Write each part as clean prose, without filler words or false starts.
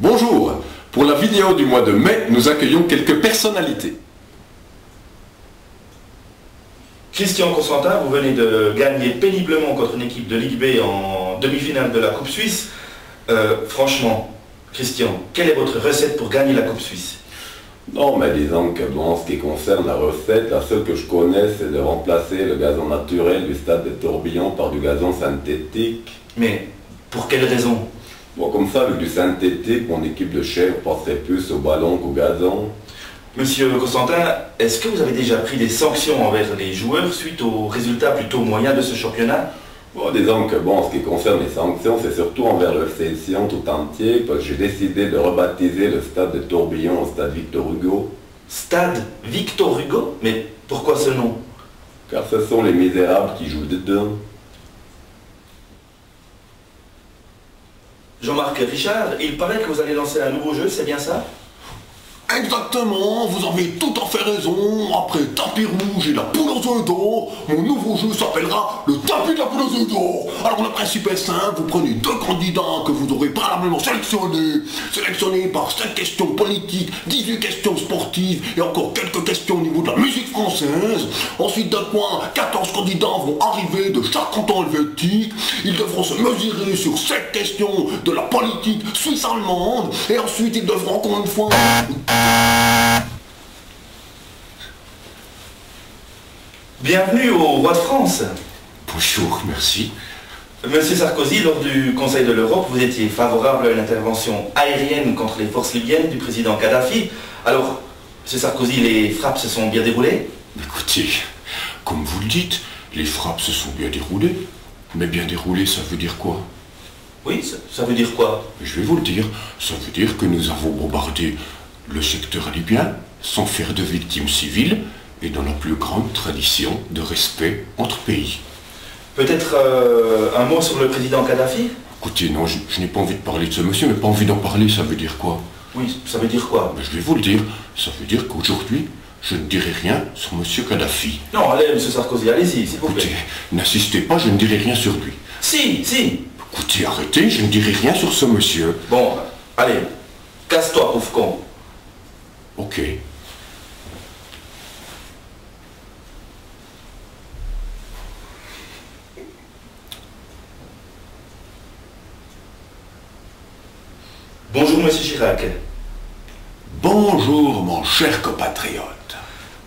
Bonjour, pour la vidéo du mois de mai, nous accueillons quelques personnalités. Christian Constantin, vous venez de gagner péniblement contre une équipe de Ligue B en demi-finale de la Coupe Suisse. Franchement, Christian, quelle est votre recette pour gagner la Coupe Suisse? Non, mais disons que bon, en ce qui concerne la recette, la seule que je connais, c'est de remplacer le gazon naturel du stade de Tourbillon par du gazon synthétique. Mais pour quelle raison? Bon, comme ça, avec du synthétique, mon équipe de chèvres passerait plus au ballon qu'au gazon. Monsieur Constantin, est-ce que vous avez déjà pris des sanctions envers les joueurs suite aux résultats plutôt moyens de ce championnat? Bon, disons que bon, en ce qui concerne les sanctions, c'est surtout envers le FC Sion tout entier, parce que j'ai décidé de rebaptiser le stade de Tourbillon au stade Victor Hugo. Stade Victor Hugo? Mais pourquoi ce nom? Car ce sont les misérables qui jouent dedans. Jean-Marc Richard, il paraît que vous allez lancer un nouveau jeu, c'est bien ça? Exactement, vous avez tout à fait raison. Après tapis rouge et la poule aux œufs d'or, mon nouveau jeu s'appellera le tapis de la poule aux œufs d'or. Alors le principe est simple, vous prenez deux candidats que vous aurez préalablement sélectionnés par 7 questions politiques, 18 questions sportives et encore quelques questions au niveau de la musique française. Ensuite de quoi, 14 candidats vont arriver de chaque canton helvétique. Ils devront se mesurer sur 7 questions de la politique suisse-allemande et ensuite ils devront encore une fois... Bienvenue au Roi de France. Bonjour, merci. Monsieur Sarkozy, lors du Conseil de l'Europe, vous étiez favorable à une intervention aérienne contre les forces libyennes du président Kadhafi. Alors, Monsieur Sarkozy, les frappes se sont bien déroulées? Écoutez, comme vous le dites, les frappes se sont bien déroulées. Mais bien déroulées, ça veut dire quoi? Oui, ça veut dire quoi? Je vais vous le dire. Ça veut dire que nous avons bombardé le secteur libyen sans faire de victimes civiles et dans la plus grande tradition de respect entre pays. Peut-être un mot sur le président Kadhafi? Écoutez, non, je n'ai pas envie de parler de ce monsieur, mais pas envie d'en parler, ça veut dire quoi? Oui, ça veut dire quoi? Je vais vous le dire, ça veut dire qu'aujourd'hui, je ne dirai rien sur monsieur Kadhafi. Non, allez, monsieur Sarkozy, allez-y, s'il vous plaît. Écoutez, n'insistez pas, je ne dirai rien sur lui. Si. Écoutez, arrêtez, je ne dirai rien sur ce monsieur. Bon, allez, casse-toi, pauvre con. Ok. Bonjour, monsieur Chirac. Bonjour, mon cher compatriote.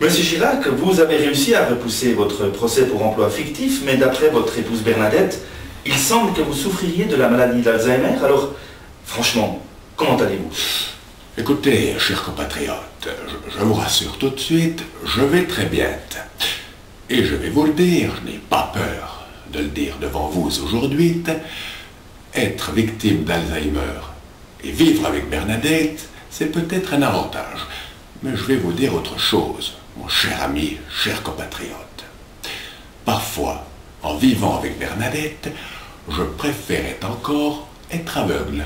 Monsieur Chirac, vous avez réussi à repousser votre procès pour emploi fictif, mais d'après votre épouse Bernadette, il semble que vous souffririez de la maladie d'Alzheimer. Alors, franchement, comment allez-vous? Écoutez, cher compatriote, je vous rassure tout de suite, je vais très bien. Et je vais vous le dire, je n'ai pas peur de le dire devant vous aujourd'hui, être victime d'Alzheimer et vivre avec Bernadette, c'est peut-être un avantage. Mais je vais vous dire autre chose, mon cher ami, cher compatriote. Parfois, en vivant avec Bernadette, je préférais encore être aveugle.